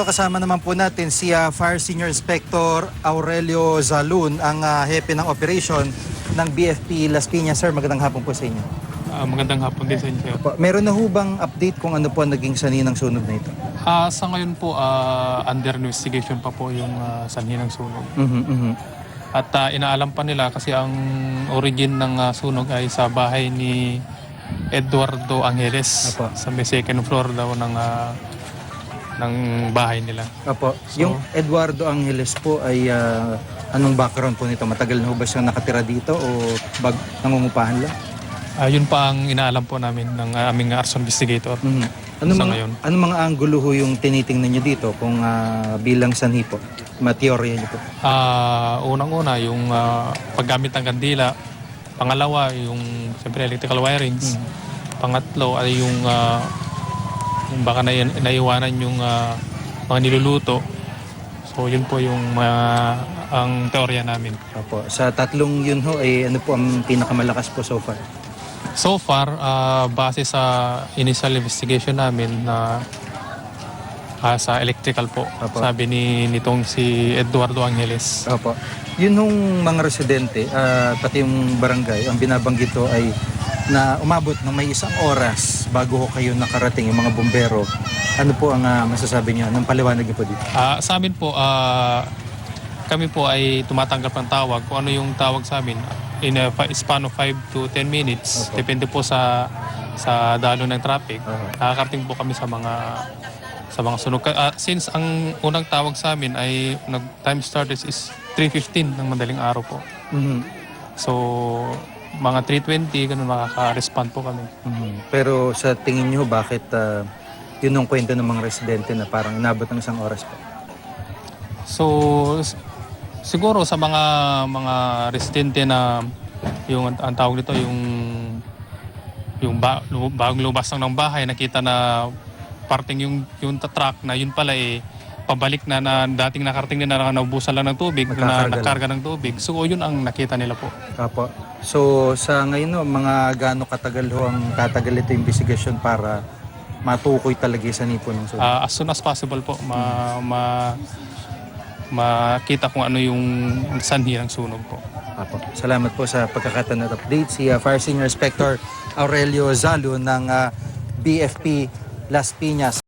ito kasama naman po natin si Fire Senior Inspector Aurelio Zalun, ang hepe ng operation ng BFP Las Piñas. Sir, magandang hapon po sa inyo. Magandang hapon din sa inyo. Meron na ho bang update kung ano po ang naging sanhi ng sunog na ito? Sa ngayon po, under investigation pa po yung sanhi ng sunog. At inaalam pa nila kasi ang origin ng sunog ay sa bahay ni Eduardo Angeles. Apo. Sa may second floor daw ng bahay nila. Opo. Yung Eduardo Angeles po ay anong background po nito? Matagal na ho ba siyang nakatira dito o nangungupahan lang? Yun pa ang inaalam po namin ng aming arson investigator. Ano mga anggulo ho yung tinitingnan niyo dito kung bilang sanhi po? Mateorya niyo po? Unang-una, yung paggamit ng kandila. Pangalawa, yung siyempre electrical wirings. Pangatlo ay yung baka naiwanan yung mga niluluto. So yun po yung ang teorya namin. Opo. Sa tatlong yun ho, ano po ang pinakamalakas po so far? So far, base sa initial investigation namin na sa electrical po. Opo. Sabi nitong si Eduardo Angeles. Opo. Yun hong mga residente, pati yung barangay, ang binabanggit to ay na umabot ng may 1 oras bago ho kayo nakarating, yung mga bumbero. Ano po ang masasabi niyo? Anong paliwanag niyo po dito? Sa amin po, kami po ay tumatanggap ng tawag. Kung ano yung tawag sa amin, in a span of 5 to 10 minutes. Opo. Depende po sa dalo ng traffic. Nakakarating po kami sa mga sunog. Since ang unang tawag sa amin ay time started is 3:15 ng madaling araw po. So, mga 3:20, ganun makaka-respond po kami. Pero sa tingin niyo, bakit yun ang kwento ng mga residente na parang inabot ng 1 oras po? So, siguro sa mga residente na yung ang tawag nito yung bagong lumabas lang ng bahay, nakita na parting yung truck na yun pala pabalik na dating nakarating na naubusan lang ng tubig, na nakarga ng tubig. So yun ang nakita nila po. Apo. So sa ngayon mga gaano katagal ho ang tatagal ito investigasyon para matukoy talaga sa nipo ng sunog? As soon as possible po makita kung ano yung sanhi ng sunog po. Apo. Salamat po sa pagkakataon at update. Si Fire Senior Inspector Aurelio Zalun ng BFP Las Piñas.